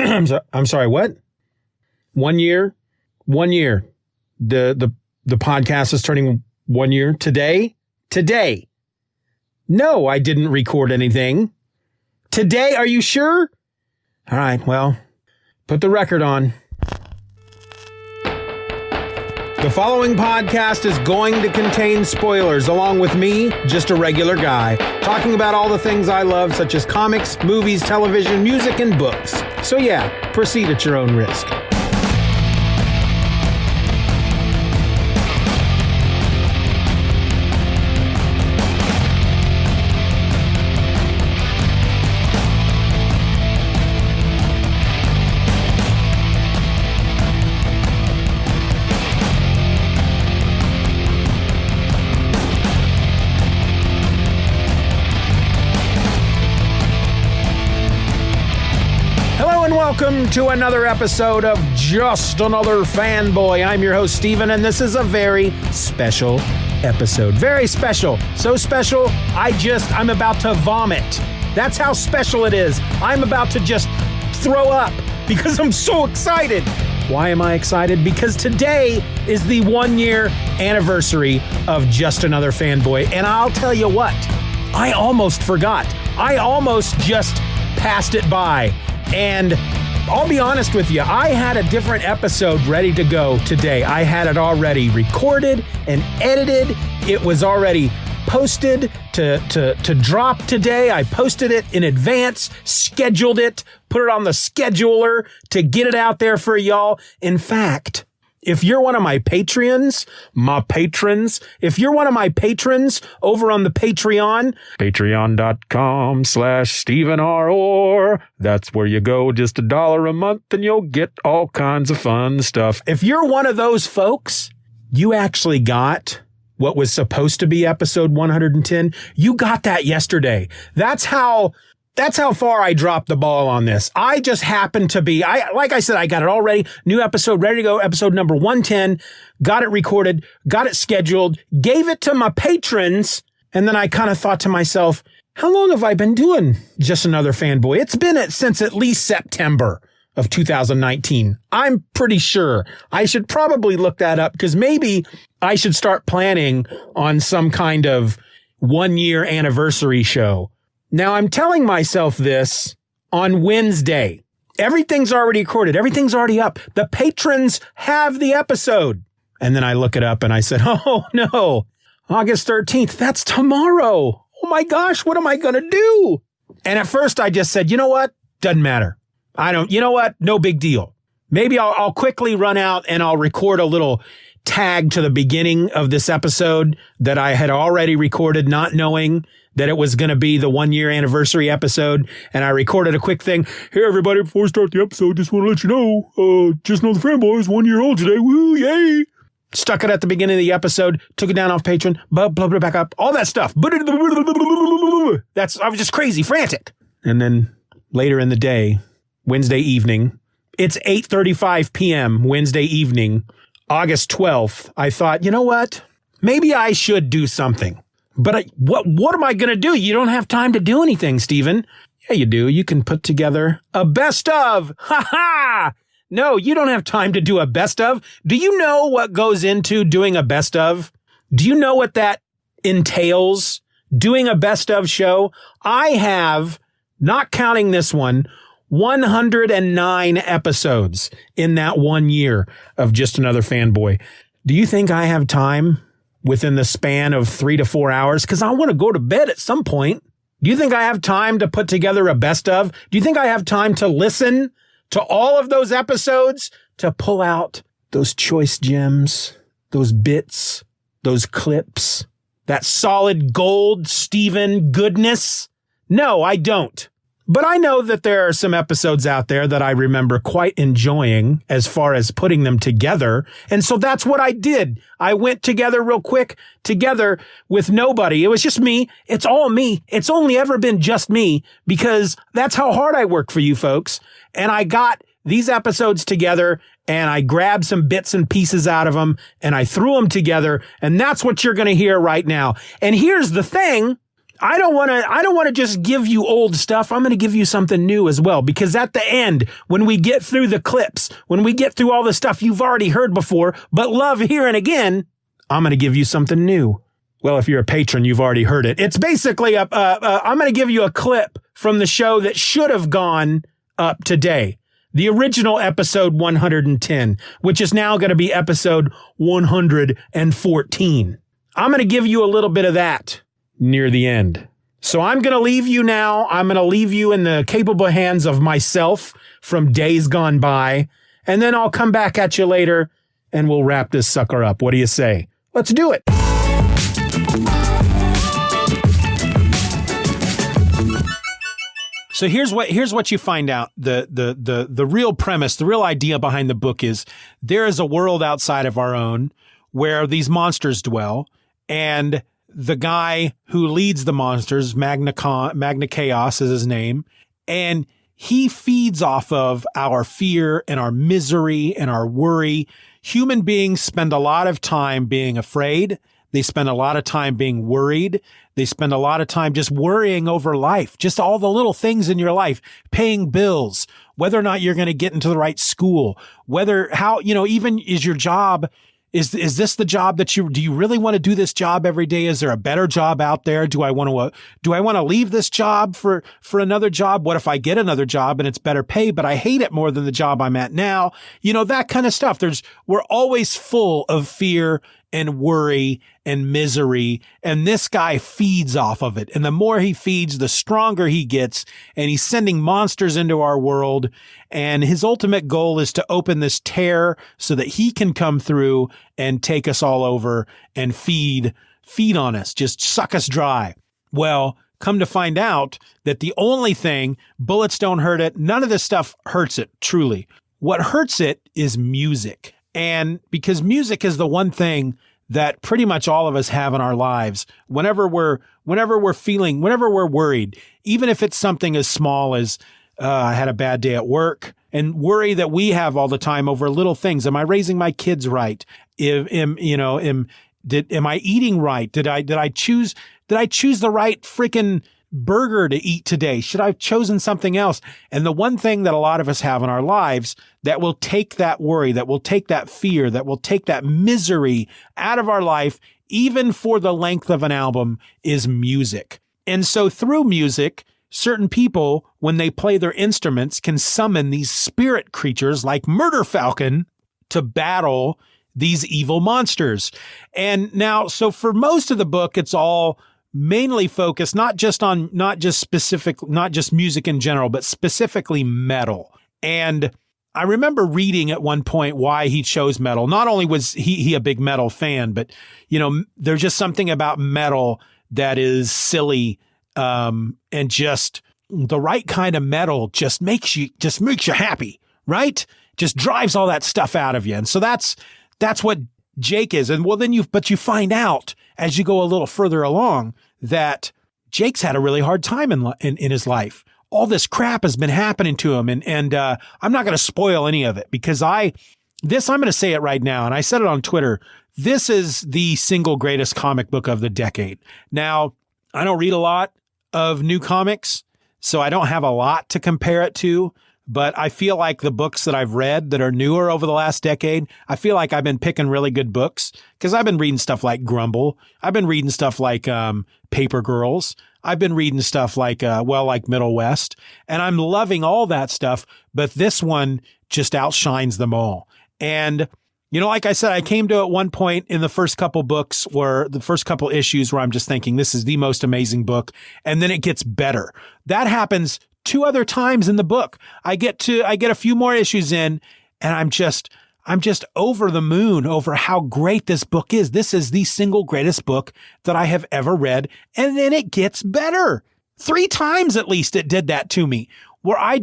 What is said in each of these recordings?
I'm sorry, what? 1 year? 1 year. The podcast is turning 1 year today? Today. No, I didn't record anything. Today, are you sure? All right, well, put the record on. The following podcast is going to contain spoilers, along with me, just a regular guy, talking about all the things I love, such as comics, movies, television, music, and books. So yeah, proceed at your own risk. Welcome to another episode of Just Another Fanboy. I'm your host, Steven, and this is a very special episode. Very special. So special, I'm about to vomit. That's how special it is. I'm about to just throw up because I'm so excited. Why am I excited? Because today is the 1 year anniversary of Just Another Fanboy. And I'll tell you what, I almost forgot. I almost just passed it by. And I'll be honest with you, I had a different episode ready to go today. I had it already recorded and edited. It was already posted to drop today. I posted it in advance, scheduled it, put it on the scheduler to get it out there for y'all. In fact, if you're one of my patrons, if you're one of my patrons over on the Patreon, patreon.com/StephenROR, that's where you go, just $1 a month and you'll get all kinds of fun stuff. If you're one of those folks, you actually got what was supposed to be episode 110. You got that yesterday. That's how far I dropped the ball on this. I just happened to be, like I said, I got it all ready. New episode, ready to go. Episode number 110. Got it recorded, got it scheduled, gave it to my patrons. And then I kind of thought to myself, how long have I been doing Just Another Fanboy? It's been since at least September of 2019. I'm pretty sure. I should probably look that up because maybe I should start planning on some kind of 1 year anniversary show. Now, I'm telling myself this on Wednesday. Everything's already recorded. Everything's already up. The patrons have the episode. And then I look it up and I said, oh, no, August 13th. That's tomorrow. Oh, my gosh, what am I going to do? And at first I just said, you know what? Doesn't matter. You know what? No big deal. Maybe I'll quickly run out and I'll record a little tag to the beginning of this episode that I had already recorded, not knowing that it was going to be the 1 year anniversary episode. And I recorded a quick thing. Hey, everybody, before we start the episode, just want to let you know, Just Know the Fanboy is 1 year old today. Woo, yay. Stuck it at the beginning of the episode, took it down off Patreon, blah, blah, blah, back up, all that stuff. I was just crazy, frantic. And then later in the day, Wednesday evening, it's 8:35 p.m. Wednesday evening, August 12th. I thought, you know what? Maybe I should do something. But what am I going to do? You don't have time to do anything, Steven. Yeah, you do. You can put together a best of. Ha ha! No, you don't have time to do a best of. Do you know what goes into doing a best of? Do you know what that entails? Doing a best of show? I have, not counting this one, 109 episodes in that 1 year of Just Another Fanboy. Do you think I have time within the span of 3 to 4 hours? Because I want to go to bed at some point. Do you think I have time to put together a best of? Do you think I have time to listen to all of those episodes, to pull out those choice gems, those bits, those clips, that solid gold Steven goodness? No, I don't. But I know that there are some episodes out there that I remember quite enjoying as far as putting them together. And so that's what I did. I went together real quick, together with nobody. It was just me. It's all me. It's only ever been just me because that's how hard I work for you folks. And I got these episodes together and I grabbed some bits and pieces out of them and I threw them together. And that's what you're going to hear right now. And here's the thing. I don't want to just give you old stuff. I'm going to give you something new as well, because at the end, when we get through the clips, when we get through all the stuff you've already heard before, but love hearing again, I'm going to give you something new. Well, if you're a patron, you've already heard it. It's basically I'm going to give you a clip from the show that should have gone up today. The original episode 110, which is now going to be episode 114. I'm going to give you a little bit of that near the end. So I'm going to leave you now. I'm going to leave you in the capable hands of myself from days gone by. And then I'll come back at you later and we'll wrap this sucker up. What do you say? Let's do it. So here's what you find out. The real premise, the real idea behind the book is there is a world outside of our own where these monsters dwell, and the guy who leads the monsters, Magna Chaos is his name, and he feeds off of our fear and our misery and our worry. Human beings spend a lot of time being afraid. They spend a lot of time being worried. They spend a lot of time just worrying over life, just all the little things in your life, paying bills, whether or not you're going to get into the right school, even is your job, is this the job do you really want to do this job every day? Is there a better job out there? Do I want to leave this job for another job? What if I get another job and it's better pay, but I hate it more than the job I'm at now? That kind of stuff. We're always full of fear and worry and misery. And this guy feeds off of it. And the more he feeds, the stronger he gets. And he's sending monsters into our world. And his ultimate goal is to open this tear so that he can come through and take us all over and feed on us, just suck us dry. Well, come to find out that the only thing, bullets don't hurt it. None of this stuff hurts it, truly. What hurts it is music. And because music is the one thing that pretty much all of us have in our lives, whenever we're worried, even if it's something as small as, I had a bad day at work, and worry that we have all the time over little things. Am I raising my kids right? Am I eating right? Did I choose the right freaking burger to eat today? Should I have chosen something else? And the one thing that a lot of us have in our lives that will take that worry, that will take that fear, that will take that misery out of our life, even for the length of an album, is music. And so through music, certain people, when they play their instruments, can summon these spirit creatures like Murder Falcon to battle these evil monsters. And now, so for most of the book, it's all mainly focused not just music in general, but specifically metal. And I remember reading at one point why he chose metal. Not only was he a big metal fan, but there's just something about metal that is silly, and just the right kind of metal just makes you happy, right? Just drives all that stuff out of you. And so that's what Jake is. And well, then you find out as you go a little further along that Jake's had a really hard time in his life. All this crap has been happening to him. And I'm not going to spoil any of it because I'm going to say it right now. And I said it on Twitter. This is the single greatest comic book of the decade. Now, I don't read a lot of new comics, so I don't have a lot to compare it to. But I feel like the books that I've read that are newer over the last decade, I feel like I've been picking really good books because I've been reading stuff like Grumble. I've been reading stuff like Paper Girls. I've been reading stuff like Middle West. And I'm loving all that stuff. But this one just outshines them all. And, like I said, I came to at one point in the first couple books or the first couple issues where I'm just thinking this is the most amazing book. And then it gets better. That happens 2 other times in the book. I get a few more issues in and I'm just over the moon over how great this book is. This is the single greatest book that I have ever read. And then it gets better. 3 times at least it did that to me, where I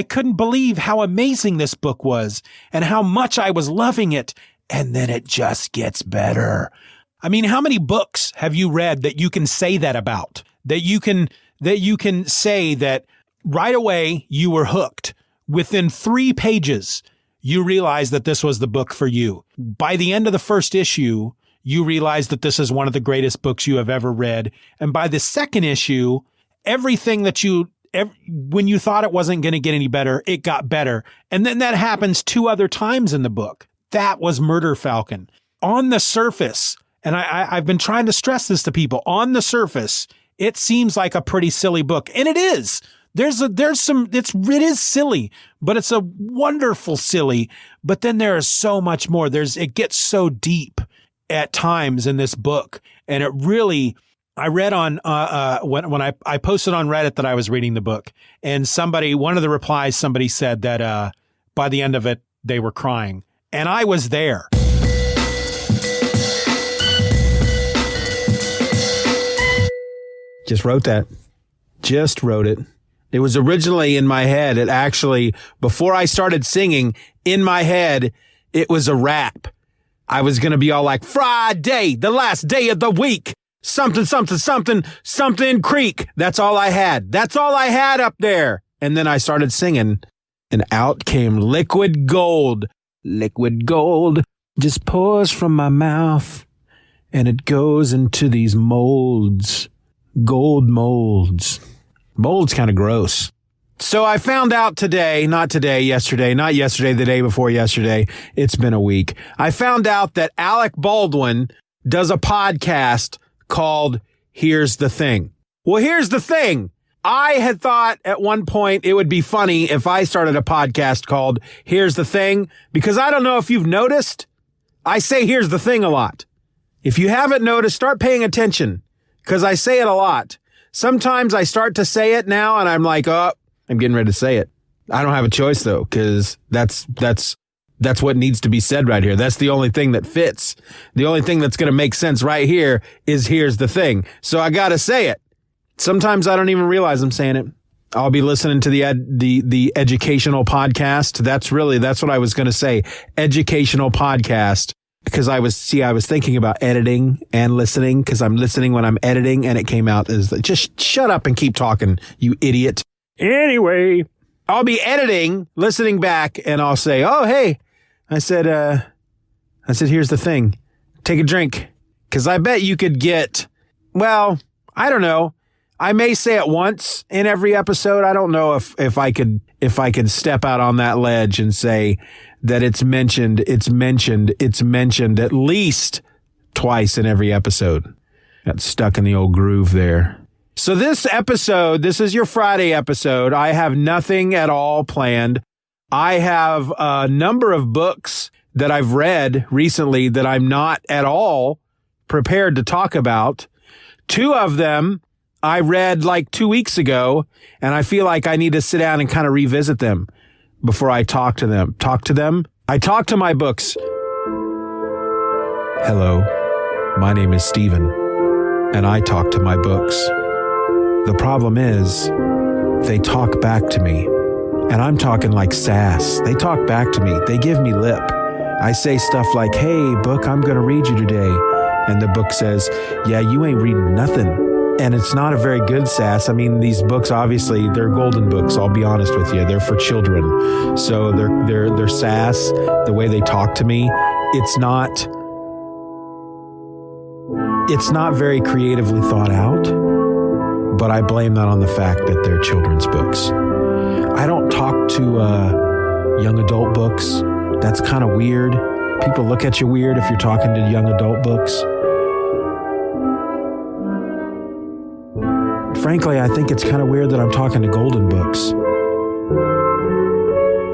couldn't believe how amazing this book was and how much I was loving it. And then it just gets better. I mean, how many books have you read that you can say that about? That you can say that right away you were hooked. Within 3 pages, you realized that this was the book for you. By the end of the first issue, you realize that this is one of the greatest books you have ever read. And by the second issue, everything that when you thought it wasn't going to get any better, it got better. And then that happens 2 other times in the book. That was Murder Falcon. On the surface, and I've been trying to stress this to people, on the surface, it seems like a pretty silly book. And it is. It is silly, but it's a wonderful silly. But then there is so much more. It gets so deep at times in this book. And it really, I read on, when I posted on Reddit that I was reading the book, and one of the replies, somebody said that, by the end of it, they were crying. And I was there. Just wrote it. It was originally in my head. It actually, before I started singing, in my head, it was a rap. I was going to be all like, Friday, the last day of the week. Something, something, something, something creek. That's all I had. That's all I had up there. And then I started singing, and out came liquid gold. Liquid gold just pours from my mouth, and it goes into these molds. Gold molds. Mold's kind of gross. So I found out today, not yesterday, the day before yesterday. It's been a week. I found out that Alec Baldwin does a podcast called Here's the Thing. Well, here's the thing. I had thought at one point it would be funny if I started a podcast called Here's the Thing, because I don't know if you've noticed, I say here's the thing a lot. If you haven't noticed, start paying attention, because I say it a lot. Sometimes I start to say it now and I'm like, oh, I'm getting ready to say it. I don't have a choice though, because that's what needs to be said right here. That's the only thing that fits. The only thing that's going to make sense right here is here's the thing. So I got to say it. Sometimes I don't even realize I'm saying it. I'll be listening to the educational podcast. That's what I was going to say. Educational podcast. Because I was thinking about editing and listening, because I'm listening when I'm editing, and it came out as just shut up and keep talking, you idiot. Anyway, I'll be editing, listening back, and I'll say, oh, hey, I said, here's the thing. Take a drink. Because I bet you could get, well, I don't know. I may say it once in every episode. I don't know if I could step out on that ledge and say that it's mentioned at least twice in every episode. Got stuck in the old groove there. So this is your Friday episode. I have nothing at all planned. I have a number of books that I've read recently that I'm not at all prepared to talk about. 2 of them I read like 2 weeks ago, and I feel like I need to sit down and kind of revisit them before I talk to them. I talk to my books. Hello, my name is Steven, and I talk to my books. The problem is, they talk back to me, and I'm talking like sass. They talk back to me. They give me lip. I say stuff like, hey, book, I'm going to read you today. And the book says, yeah, you ain't reading nothing. And it's not a very good sass. I mean, these books, obviously, they're golden books. I'll be honest with you. They're for children. So they're sass. The way they talk to me, it's not very creatively thought out, but I blame that on the fact that they're children's books. I don't talk to young adult books. That's kind of weird. People look at you weird if you're talking to young adult books. Frankly, I think it's kind of weird that I'm talking to golden books.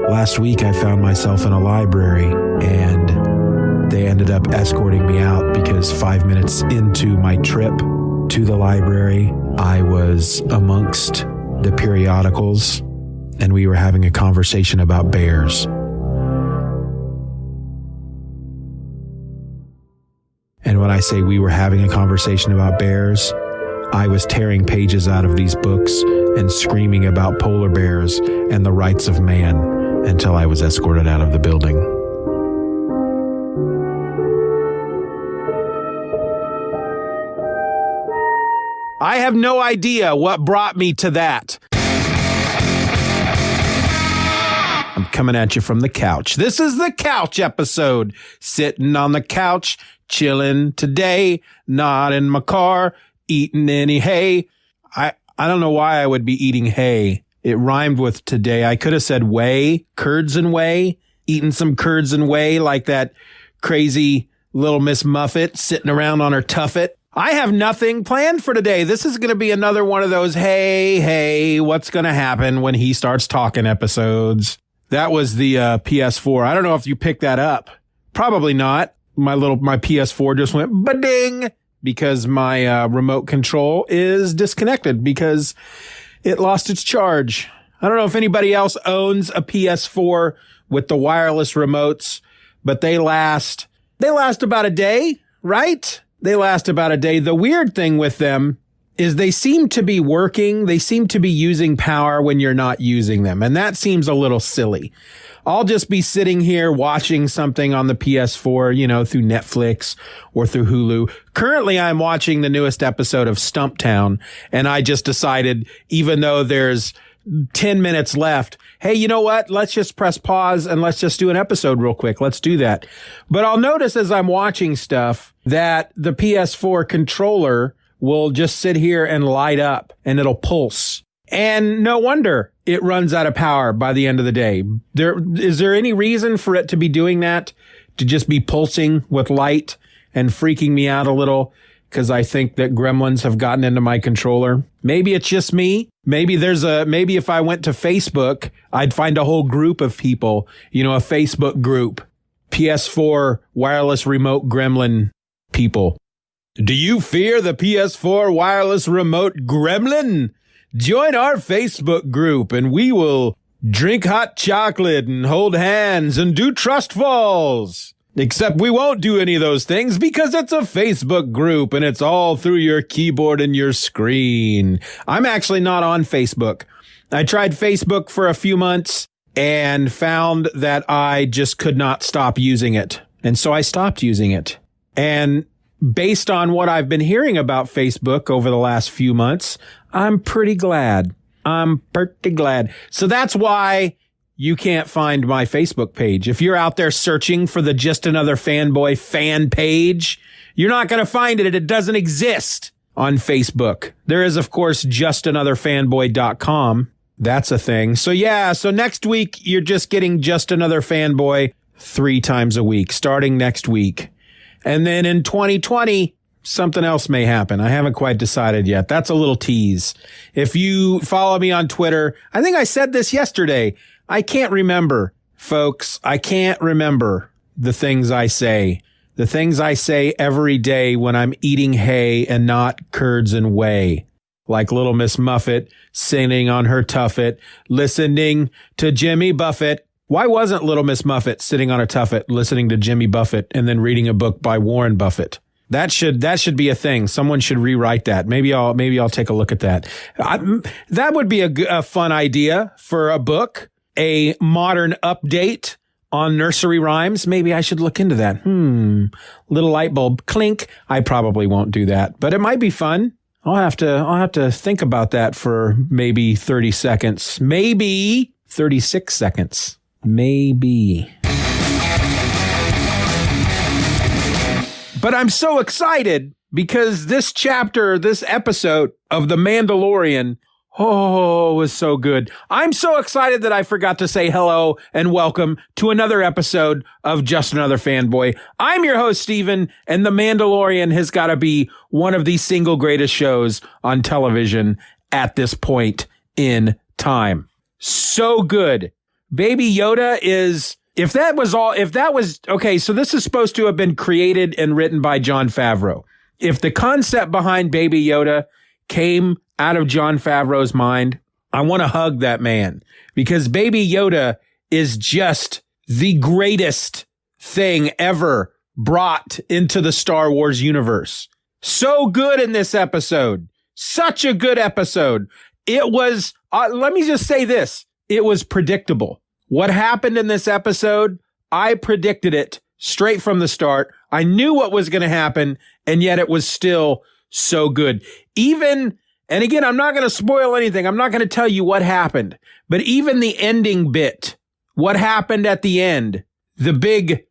Last week, I found myself in a library, and they ended up escorting me out because 5 minutes into my trip to the library, I was amongst the periodicals, and we were having a conversation about bears. And when I say we were having a conversation about bears, I was tearing pages out of these books and screaming about polar bears and the rights of man until I was escorted out of the building. I have no idea what brought me to that. I'm coming at you from the couch. This is the couch episode. Sitting on the couch, chilling today, not in my car, eating any hay. I don't know why I would be eating hay. It rhymed with today. I could have said whey, curds and whey, eating some curds and whey like that crazy little Miss Muffet sitting around on her tuffet. I have nothing planned for today. This is going to be another one of those, hey, what's going to happen when he starts talking episodes. That was the PS4. I don't know if you picked that up. Probably not. My PS4 just went ba-ding because my remote control is disconnected because it lost its charge. I don't know if anybody else owns a PS4 with the wireless remotes, but they last about a day, right? They last about a day. The weird thing with them is they seem to be working. They seem to be using power when you're not using them. And that seems a little silly. I'll just be sitting here watching something on the PS4, through Netflix or through Hulu. Currently, I'm watching the newest episode of Stumptown, and I just decided, even though there's 10 minutes left, hey, you know what? Let's just press pause and let's just do an episode real quick. Let's do that. But I'll notice as I'm watching stuff that the PS4 controller will just sit here and light up and it'll pulse. And no wonder it runs out of power by the end of the day. Is there any reason for it to be doing that? To just be pulsing with light and freaking me out a little? Because I think that gremlins have gotten into my controller. Maybe it's just me. Maybe if I went to Facebook, I'd find a whole group of people, a Facebook group, PS4 wireless remote gremlin people. Do you fear the PS4 wireless remote gremlin? Join our Facebook group and we will drink hot chocolate and hold hands and do trust falls. Except we won't do any of those things because it's a Facebook group and it's all through your keyboard and your screen. I'm actually not on Facebook. I tried Facebook for a few months and found that I just could not stop using it. And so I stopped using it. And based on what I've been hearing about Facebook over the last few months, I'm pretty glad. So that's why you can't find my Facebook page. If you're out there searching for the Just Another Fanboy fan page, you're not going to find it. It doesn't exist on Facebook. There is, of course, justanotherfanboy.com. That's a thing. So next week, you're just getting Just Another Fanboy 3 times a week, starting next week. And then in 2020, something else may happen. I haven't quite decided yet. That's a little tease. If you follow me on Twitter, I think I said this yesterday. I can't remember, folks. I can't remember the things I say. The things I say every day when I'm eating hay and not curds and whey. Like little Miss Muffet sitting on her tuffet, listening to Jimmy Buffett. Why wasn't little Miss Muffet sitting on a tuffet, listening to Jimmy Buffett and then reading a book by Warren Buffett? That should be a thing. Someone should rewrite that. Maybe I'll take a look at that. That would be a fun idea for a book, a modern update on nursery rhymes. Maybe I should look into that. Little light bulb clink. I probably won't do that, but it might be fun. I'll have to think about that for maybe 30 seconds, maybe 36 seconds, maybe. But I'm so excited because this episode of The Mandalorian, was so good. I'm so excited that I forgot to say hello and welcome to another episode of Just Another Fanboy. I'm your host, Steven, and The Mandalorian has got to be one of the single greatest shows on television at this point in time. So good. Baby Yoda is... If that was okay, so this is supposed to have been created and written by Jon Favreau. If the concept behind Baby Yoda came out of Jon Favreau's mind, I want to hug that man because Baby Yoda is just the greatest thing ever brought into the Star Wars universe. So good in this episode. Such a good episode. It was, let me just say this. It was predictable. What happened in this episode, I predicted it straight from the start. I knew what was going to happen, and yet it was still so good. And again, I'm not going to spoil anything. I'm not going to tell you what happened, but even the ending bit, what happened at the end, the big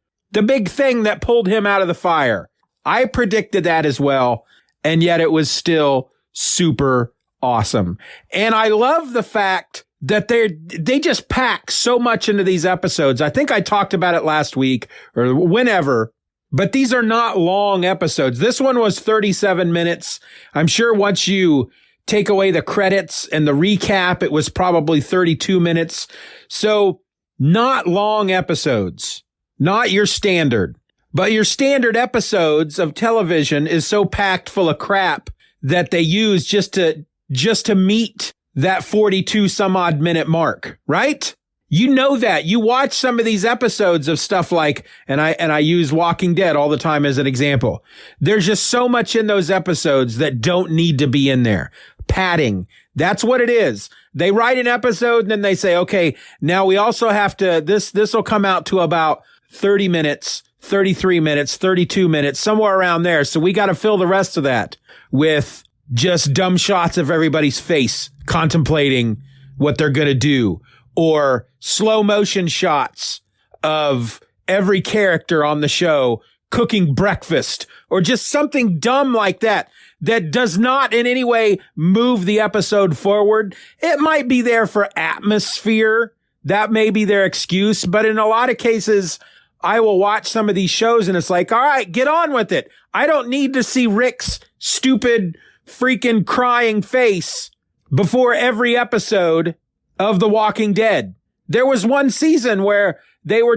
thing that pulled him out of the fire, I predicted that as well. And yet it was still super awesome. And I love the fact that they just pack so much into these episodes. I think I talked about it last week or whenever, but these are not long episodes. This one was 37 minutes. I'm sure once you take away the credits and the recap, it was probably 32 minutes. So not long episodes, not your standard, but your standard episodes of television is so packed full of crap that they use just to meet that 42 some odd minute mark, right? You know that. You watch some of these episodes of stuff like, and I use Walking Dead all the time as an example. There's just so much in those episodes that don't need to be in there. Padding. That's what it is. They write an episode and then they say, okay, now we also have to, this will come out to about 30 minutes, 33 minutes, 32 minutes, somewhere around there. So we got to fill the rest of that with just dumb shots of everybody's face contemplating what they're going to do, or slow motion shots of every character on the show cooking breakfast, or just something dumb like that that does not in any way move the episode forward. It might be there for atmosphere. That may be their excuse. But in a lot of cases, I will watch some of these shows and it's like, all right, get on with it. I don't need to see Rick's stupid freaking crying face before every episode of The Walking Dead. There was one season where they were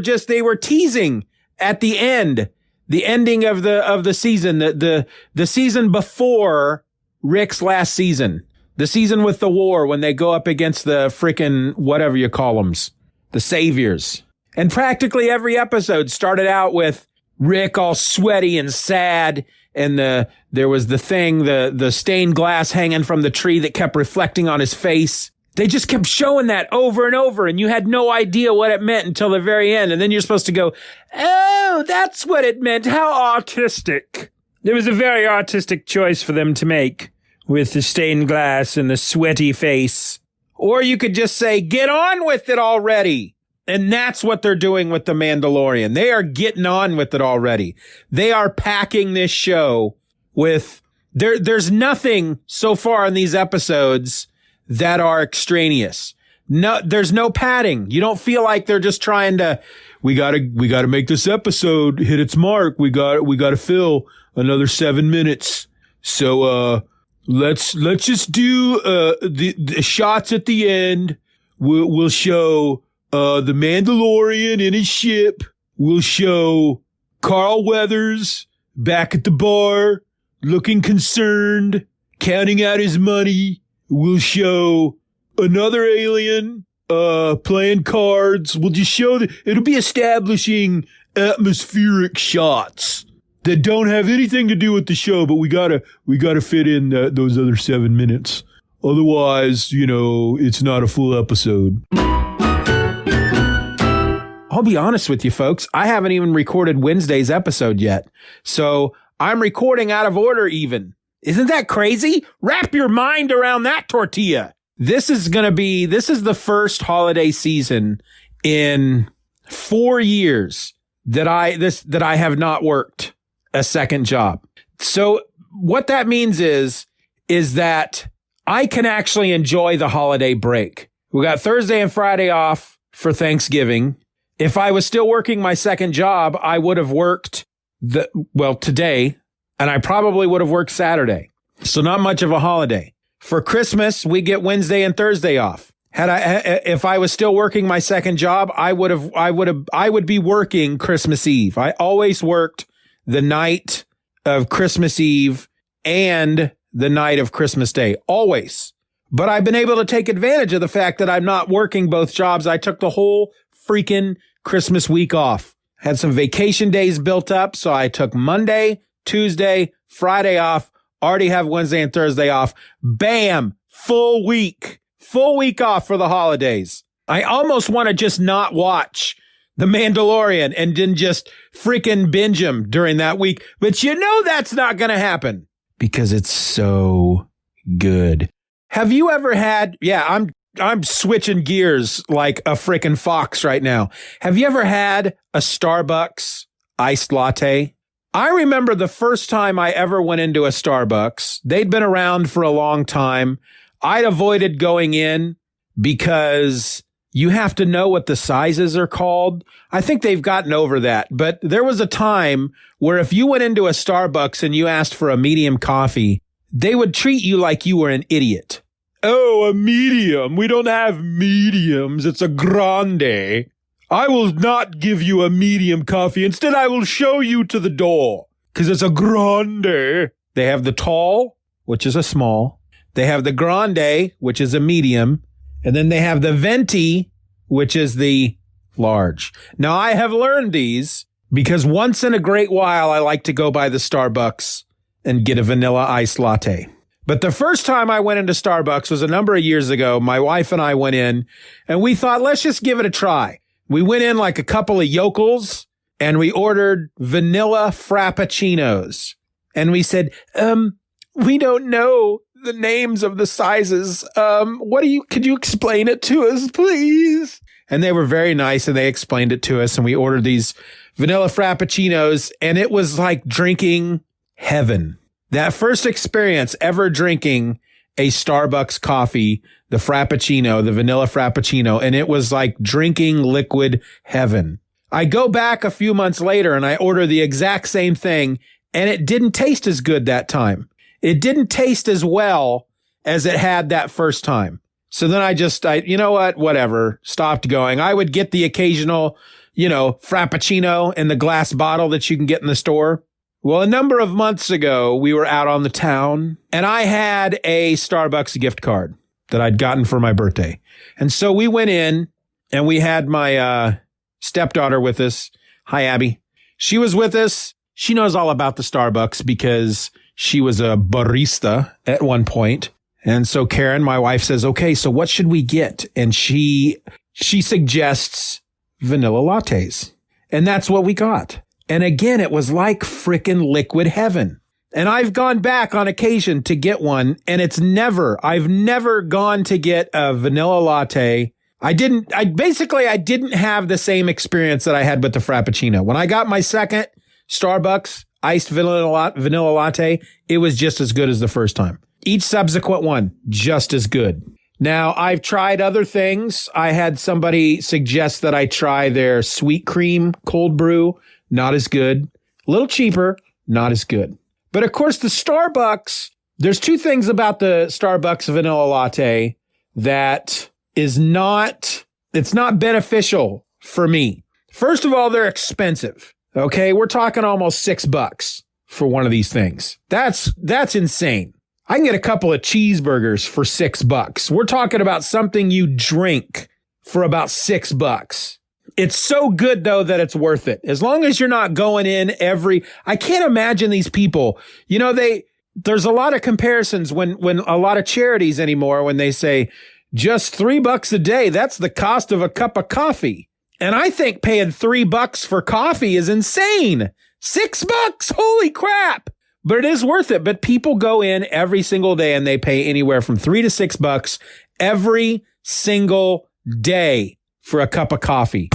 teasing at the end, the ending of the season, the season before Rick's last season, the season with the war when they go up against the freaking whatever you call them, the saviors. And practically every episode started out with Rick all sweaty and sad. And there was the stained glass hanging from the tree that kept reflecting on his face. They just kept showing that over and over, and you had no idea what it meant until the very end. And then you're supposed to go, oh, that's what it meant. How artistic. It was a very artistic choice for them to make with the stained glass and the sweaty face. Or you could just say, get on with it already. And that's what they're doing with The Mandalorian. They are getting on with it already. They are packing this show with, there's nothing so far in these episodes that are extraneous. No, there's no padding. You don't feel like they're just trying to, we gotta make this episode hit its mark. We gotta fill another 7 minutes. So, let's just do, the shots at the end. We'll show, the Mandalorian in his ship. We'll show Carl Weathers back at the bar, looking concerned, counting out his money. We'll show another alien, playing cards. We'll just show it'll be establishing atmospheric shots that don't have anything to do with the show, but we gotta fit in those other 7 minutes. Otherwise, it's not a full episode. I'll be honest with you, folks. I haven't even recorded Wednesday's episode yet. So I'm recording out of order even. Isn't that crazy? Wrap your mind around that tortilla. This is the first holiday season in 4 years that I have not worked a second job. So what that means is that I can actually enjoy the holiday break. We got Thursday and Friday off for Thanksgiving. If I was still working my second job, I would have worked today, and I probably would have worked Saturday. So not much of a holiday. For Christmas, we get Wednesday and Thursday off. If I was still working my second job, I would be working Christmas Eve. I always worked the night of Christmas Eve and the night of Christmas Day. Always. But I've been able to take advantage of the fact that I'm not working both jobs. I took the whole freaking Christmas week off. Had some vacation days built up, so I took Monday, Tuesday, Friday off. Already have Wednesday and Thursday off. Bam! Full week off for the holidays. I almost want to just not watch The Mandalorian and then just freaking binge them during that week. But that's not going to happen because it's so good. Have you ever had, I'm switching gears like a freaking fox right now. Have you ever had a Starbucks iced latte? I remember the first time I ever went into a Starbucks. They'd been around for a long time. I'd avoided going in because you have to know what the sizes are called. I think they've gotten over that. But there was a time where if you went into a Starbucks and you asked for a medium coffee, they would treat you like you were an idiot. Oh, a medium. We don't have mediums. It's a grande. I will not give you a medium coffee. Instead, I will show you to the door because it's a grande. They have the tall, which is a small. They have the grande, which is a medium. And then they have the venti, which is the large. Now, I have learned these because once in a great while, I like to go by the Starbucks and get a vanilla iced latte. But the first time I went into Starbucks was a number of years ago. My wife and I went in and we thought, let's just give it a try. We went in like a couple of yokels and we ordered vanilla frappuccinos. And we said, we don't know the names of the sizes. Could you explain it to us, please? And they were very nice and they explained it to us. And we ordered these vanilla frappuccinos and it was like drinking heaven. That first experience ever drinking a Starbucks coffee, the frappuccino, the vanilla frappuccino, and it was like drinking liquid heaven. I go back a few months later and I order the exact same thing and it didn't taste as good that time. It didn't taste as well as it had that first time. So then you know what, whatever, stopped going. I would get the occasional, frappuccino in the glass bottle that you can get in the store. Well, a number of months ago, we were out on the town and I had a Starbucks gift card that I'd gotten for my birthday. And so we went in and we had my stepdaughter with us. Hi, Abby. She was with us. She knows all about the Starbucks because she was a barista at one point. And so Karen, my wife, says, okay, so what should we get? And she suggests vanilla lattes. And that's what we got. And again, it was like frickin' liquid heaven. And I've gone back on occasion to get one, and I've never gone to get a vanilla latte. I didn't have the same experience that I had with the Frappuccino. When I got my second Starbucks iced vanilla latte, it was just as good as the first time. Each subsequent one, just as good. Now, I've tried other things. I had somebody suggest that I try their sweet cream cold brew. Not as good. A little cheaper, not as good. But of course, the Starbucks, there's two things about the Starbucks vanilla latte that it's not beneficial for me. First of all, they're expensive. Okay, we're talking almost $6 for one of these things. That's insane. I can get a couple of cheeseburgers for $6. We're talking about something you drink for about $6. It's so good, though, that it's worth it. As long as you're not going in I can't imagine these people. There's a lot of comparisons when a lot of charities anymore, when they say just $3 a day, that's the cost of a cup of coffee. And I think paying $3 for coffee is insane. $6? Holy crap. But it is worth it. But people go in every single day and they pay anywhere from $3 to $6 every single day for a cup of coffee.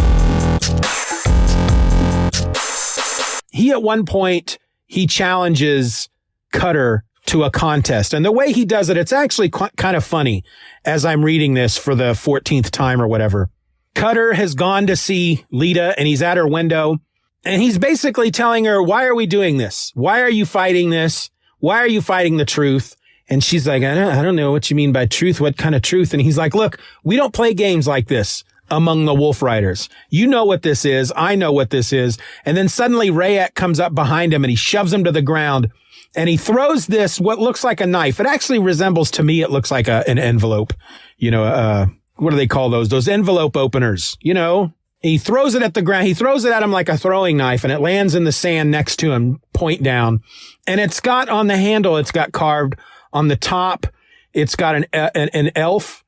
At one point, he challenges Cutter to a contest. And the way he does it, it's actually kind of funny as I'm reading this for the 14th time or whatever. Cutter has gone to see Lita and he's at her window and he's basically telling her, why are we doing this? Why are you fighting this? Why are you fighting the truth? And she's like, I don't know what you mean by truth. What kind of truth? And he's like, look, we don't play games like this among the Wolf Riders. You know what this is. I know what this is. And then suddenly Rayek comes up behind him and he shoves him to the ground and he throws this, what looks like a knife. It actually resembles, to me, it looks like an envelope. What do they call those? Those envelope openers, He throws it at the ground. He throws it at him like a throwing knife and it lands in the sand next to him, point down. And it's got on the handle, it's got carved on the top. It's got an elf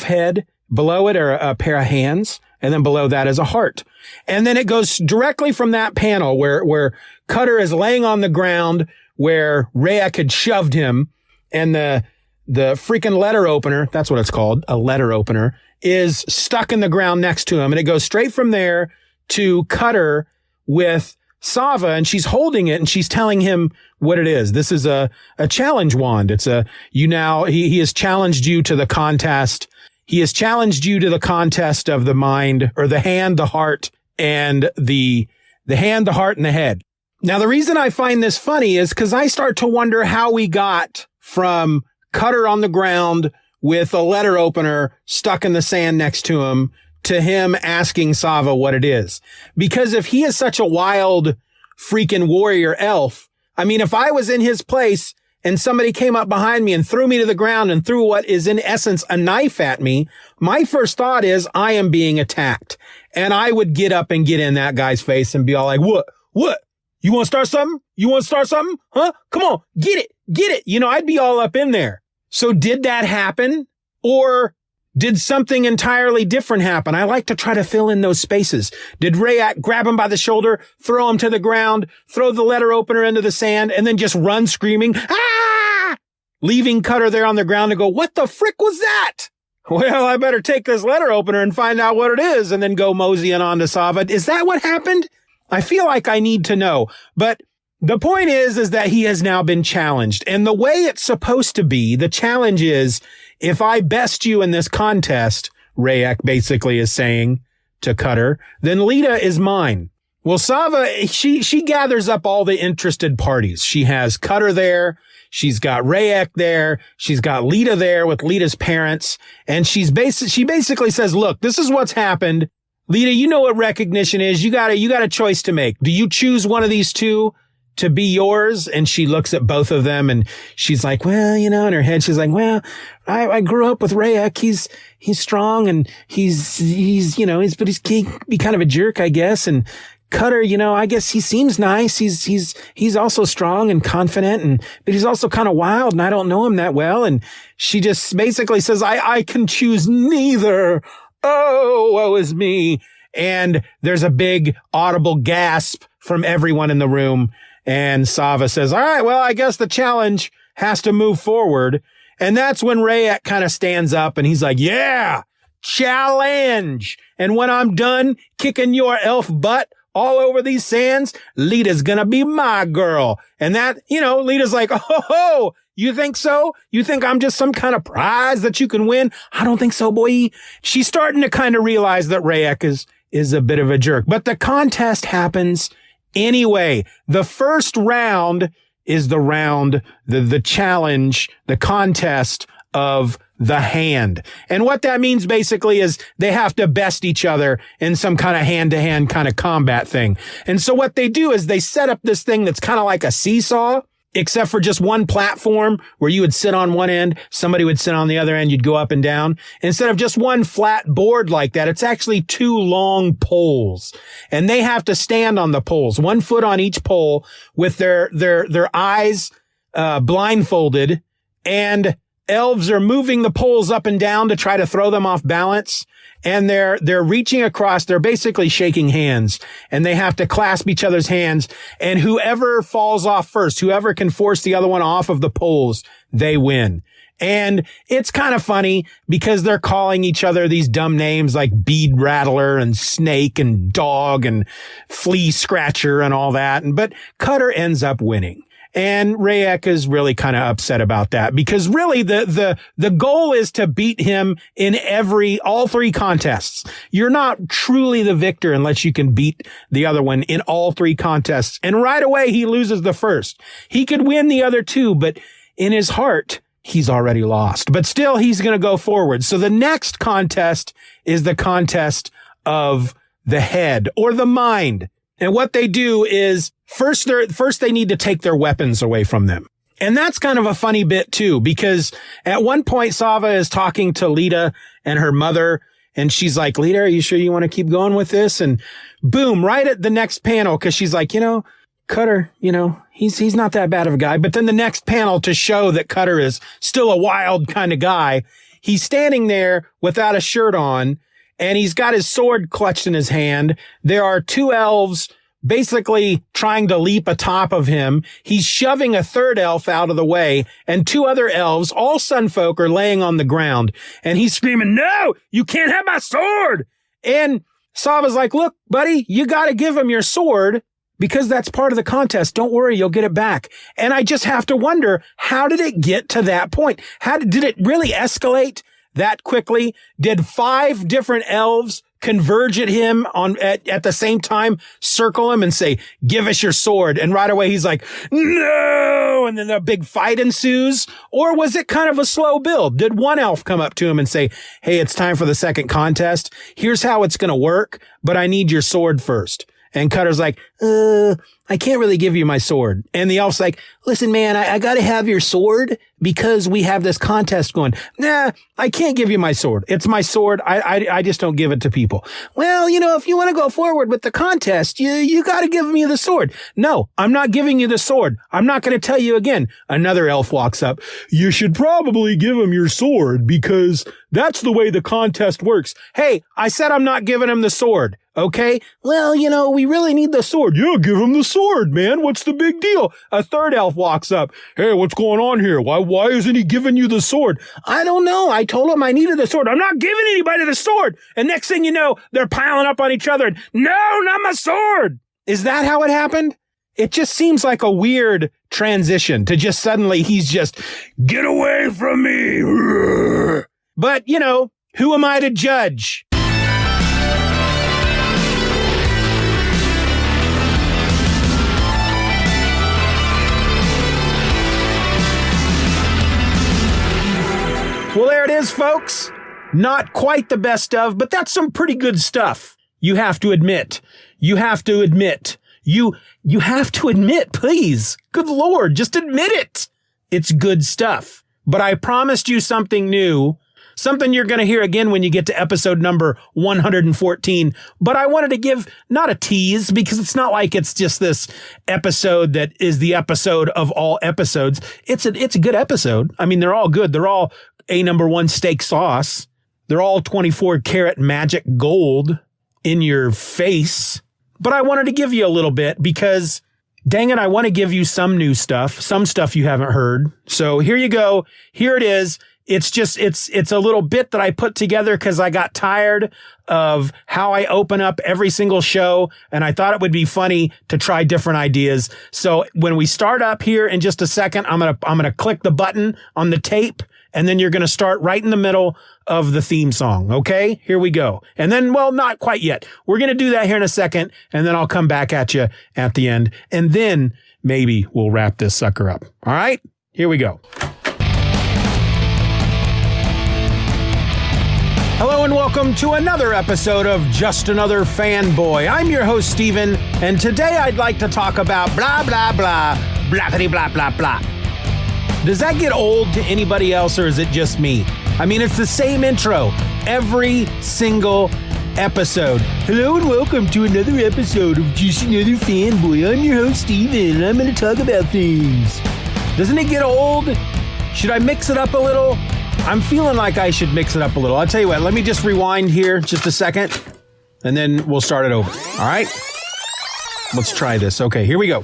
head. Below it are a pair of hands, and then below that is a heart. And then it goes directly from that panel where Cutter is laying on the ground where Rayek had shoved him, and the freaking letter opener, that's what it's called, a letter opener, is stuck in the ground next to him. And it goes straight from there to Cutter with Sava, and she's holding it and she's telling him what it is. This is a challenge wand. It's he has challenged you to the contest. He has challenged you to the contest of the mind, or the hand, the heart, and the hand, the heart, and the head. Now, the reason I find this funny is because I start to wonder how we got from Cutter on the ground with a letter opener stuck in the sand next to him to him asking Sava what it is. Because if he is such a wild freaking warrior elf, I mean, if I was in his place and somebody came up behind me and threw me to the ground and threw what is in essence a knife at me, my first thought is I am being attacked. And I would get up and get in that guy's face and be all like, what? You want to start something? Huh? Come on, get it. You know, I'd be all up in there. So did that happen? Or did something entirely different happen? I like to try to fill in those spaces. Did Rayak grab him by the shoulder, throw him to the ground, throw the letter opener into the sand, and then just run screaming, ah! Leaving Cutter there on the ground and go, what the frick was that? Well, I better take this letter opener and find out what it is, and then go moseying on to Sava. Is that what happened? I feel like I need to know. But the point is that he has now been challenged. And the way it's supposed to be, the challenge is, if I best you in this contest, Rayak basically is saying to Cutter, then Lita is mine. Well, Sava, she gathers up all the interested parties. She has Cutter there. She's got Rayak there. She's got Lita there with Lita's parents. And she basically says, look, this is what's happened. Lita, you know what recognition is. You got a choice to make. Do you choose one of these two to be yours? And she looks at both of them and she's like, well, you know, in her head, she's like, well, I grew up with Rayak. He's strong and he's but he can be kind of a jerk, I guess. And Cutter, you know, I guess he seems nice. He's also strong and confident but he's also kind of wild and I don't know him that well. And she just basically says, I can choose neither. Oh, woe is me. And there's a big audible gasp from everyone in the room. And Sava says, all right, well, I guess the challenge has to move forward. And that's when Rayak kind of stands up and he's like, yeah, challenge. And when I'm done kicking your elf butt all over these sands, Lita's gonna be my girl. And that, you know, Lita's like, oh, you think so? You think I'm just some kind of prize that you can win? I don't think so, boy. She's starting to kind of realize that Rayak is a bit of a jerk. But the contest happens anyway. The first round is the challenge, the contest of the hand. And what that means basically is they have to best each other in some kind of hand-to-hand kind of combat thing. And so what they do is they set up this thing that's kind of like a seesaw, except for just one platform where you would sit on one end, somebody would sit on the other end, you'd go up and down. Instead of just one flat board like that, it's actually two long poles. And they have to stand on the poles, 1 foot on each pole with their eyes blindfolded, and elves are moving the poles up and down to try to throw them off balance. And they're reaching across. They're basically shaking hands, and they have to clasp each other's hands. And whoever falls off first, whoever can force the other one off of the poles, they win. And it's kind of funny because they're calling each other these dumb names like bead rattler and snake and dog and flea scratcher and all that. But Cutter ends up winning. And Rayak is really kind of upset about that because really the goal is to beat him in all 3 contests. You're not truly the victor unless you can beat the other one in all 3 contests. And right away, he loses the first. He could win the other 2, but in his heart, he's already lost. But still, he's going to go forward. So the next contest is the contest of the head or the mind. And what they do is first they need to take their weapons away from them. And that's kind of a funny bit too, because at one point Sava is talking to Lita and her mother, and she's like, Lita, are you sure you want to keep going with this? And boom, right at the next panel, because she's like, you know, Cutter, you know, he's not that bad of a guy. But then the next panel, to show that Cutter is still a wild kind of guy, he's standing there without a shirt on, and he's got his sword clutched in his hand. There are 2 elves basically trying to leap atop of him. He's shoving a 3rd elf out of the way, and 2 other elves, all sunfolk, are laying on the ground. And he's screaming, no, you can't have my sword. And Sava's like, look, buddy, you got to give him your sword because that's part of the contest. Don't worry, you'll get it back. And I just have to wonder, how did it get to that point? Did it really escalate that quickly? Did 5 different elves converge at him at the same time, circle him and say, give us your sword? And right away he's like, no. And then a big fight ensues. Or was it kind of a slow build? Did one elf come up to him and say, hey, it's time for the second contest. Here's how it's going to work, but I need your sword first. And Cutter's like, I can't really give you my sword. And the elf's like, listen, man, I got to have your sword because we have this contest going. Nah, I can't give you my sword. It's my sword. I just don't give it to people. Well, if you want to go forward with the contest, you got to give me the sword. No, I'm not giving you the sword. I'm not going to tell you again. Another elf walks up. You should probably give him your sword because that's the way the contest works. Hey, I said I'm not giving him the sword. Okay. Well, we really need the sword. Yeah, give him the sword, man. What's the big deal? A third elf walks up. Hey, what's going on here? Why isn't he giving you the sword? I don't know. I told him I needed the sword. I'm not giving anybody the sword. And next thing you know, they're piling up on each other. No, not my sword. Is that how it happened? It just seems like a weird transition to just suddenly he's just, get away from me. But, who am I to judge? Well, there it is, folks. Not quite the best of, but that's some pretty good stuff. You have to admit. You have to admit. You have to admit, please. Good Lord, just admit it. It's good stuff. But I promised you something new, something you're going to hear again when you get to episode number 114. But I wanted to give not a tease because it's not like it's just this episode that is the episode of all episodes. It's a good episode. I mean, they're all good. They're all a number 1 steak sauce. They're all 24 karat magic gold in your face. But I wanted to give you a little bit because, dang it, I want to give you some new stuff, some stuff you haven't heard. So here you go. Here it is. It's just, it's a little bit that I put together because I got tired of how I open up every single show. And I thought it would be funny to try different ideas. So when we start up here in just a second, I'm going to click the button on the tape. And then you're going to start right in the middle of the theme song. Okay, here we go. And then, well, not quite yet. We're going to do that here in a second. And then I'll come back at you at the end. And then maybe we'll wrap this sucker up. All right, here we go. Hello and welcome to another episode of Just Another Fanboy. I'm your host, Steven. And today I'd like to talk about blah, blah, blah, blackety, blah, blah, blah. Does that get old to anybody else or is it just me? I mean, it's the same intro every single episode. Hello and welcome to another episode of Just Another Fanboy. I'm your host, Steven, and I'm going to talk about things. Doesn't it get old? Should I mix it up a little? I'm feeling like I should mix it up a little. I'll tell you what, let me just rewind here just a second, and then we'll start it over. All right? Let's try this. Okay, here we go.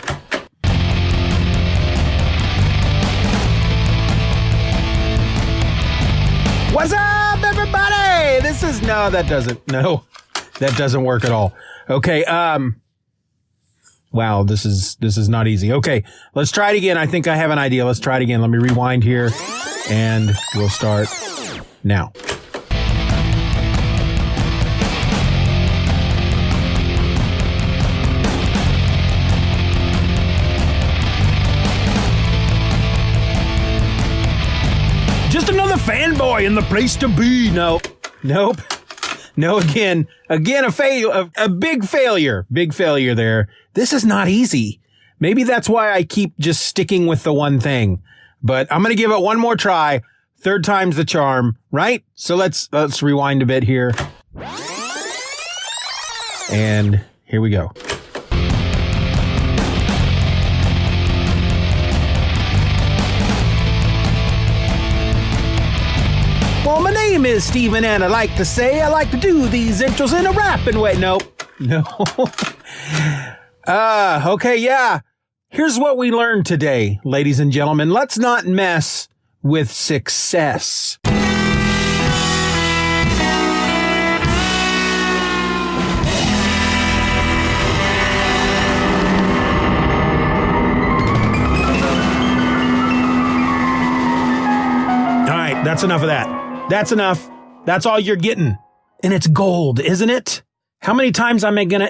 What's up, everybody? That doesn't work at all. Okay, wow, this is not easy. Okay, let's try it again. I think I have an idea. Let's try it again. Let me rewind here, and we'll start now. Just another fanboy in the place to be. Nope. No, again, a big failure there. This is not easy. Maybe that's why I keep just sticking with the one thing, but I'm going to give it one more try. Third time's the charm, right? So let's rewind a bit here. And here we go. Well, my name is Steven, and I like to do these intros in a rapping way. No. Okay, yeah. Here's what we learned today, ladies and gentlemen. Let's not mess with success. That's enough of that. That's enough. That's all you're getting. And it's gold, isn't it? How many times am I gonna?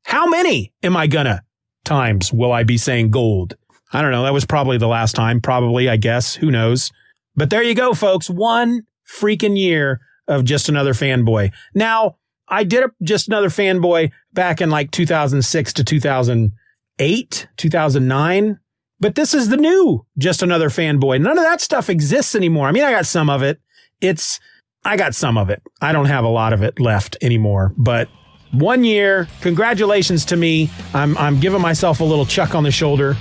How many am I gonna times will I be saying gold? I don't know. That was probably the last time. Probably, I guess. Who knows? But there you go, folks. 1 freaking year of Just Another Fanboy. Now, I did Just Another Fanboy back in like 2006 to 2008, 2009. But this is the new Just Another Fanboy. None of that stuff exists anymore. I mean, I got some of it. I got some of it. I don't have a lot of it left anymore. But 1 year, congratulations to me. I'm giving myself a little chuck on the shoulder.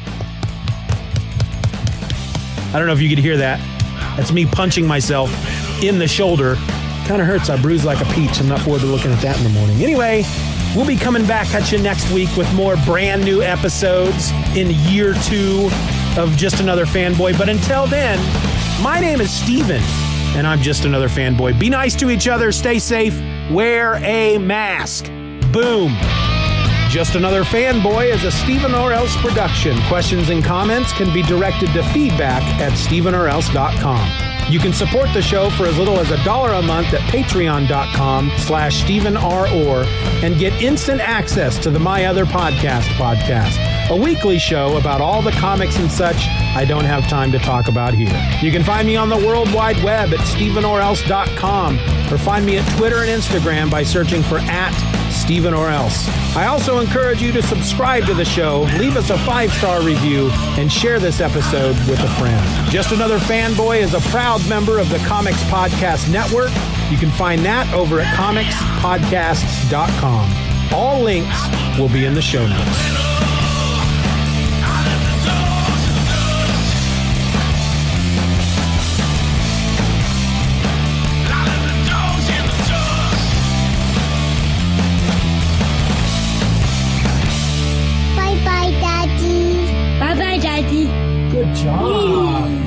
I don't know if you could hear that. That's me punching myself in the shoulder. Kind of hurts. I bruise like a peach. I'm not forward to looking at that in the morning. Anyway, we'll be coming back at you next week with more brand new episodes in year 2 of Just Another Fanboy. But until then, my name is Steven, and I'm Just Another Fanboy. Be nice to each other. Stay safe. Wear a mask. Boom. Just Another Fanboy is a Stephen or Else production. Questions and comments can be directed to feedback@StephenOrElse.com. You can support the show for as little as $1 a month at patreon.com/StephenROr and get instant access to the My Other Podcast, a weekly show about all the comics and such I don't have time to talk about here. You can find me on the World Wide Web at StephenOrElse.com or find me at Twitter and Instagram by searching for @StephenOrElse. I also encourage you to subscribe to the show, leave us a 5-star review, and share this episode with a friend. Just Another Fanboy is a proud member of the Comics Podcast Network. You can find that over at comicspodcasts.com. All links will be in the show notes. Bye-bye, Daddy. Bye-bye, Daddy. Good job.